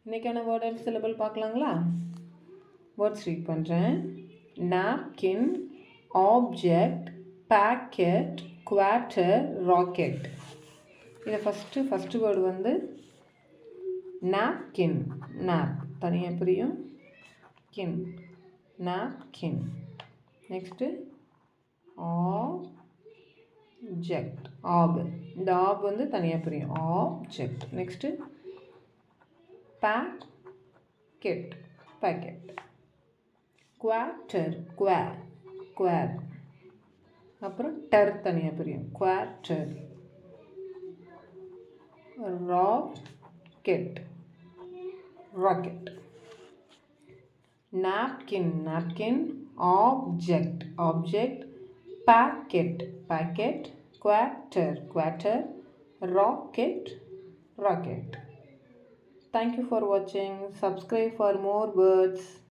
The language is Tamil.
இன்றைக்கான வேர்ட் அண்ட் சிலபிள் பார்க்கலாங்களா? வேர்ட்ஸ் ரீட் பண்ணுறேன். Napkin, object, packet, quarter, rocket. இதை ஃபஸ்ட்டு வேர்டு வந்து நாப்கின். நாப் தனியாக புரியும், kin, napkin. Next object, ob. இந்த ஆப் வந்து தனியாக புரியும், object. Next packet, packet. Quarter, quar. அப்புறம் டர் தனியாக புரியும், quarter. Rocket, rocket. napkin, napkin. Object, object. Packet, packet. Quarter, quarter. Rocket, rocket. Thank you for watching. Subscribe for more words.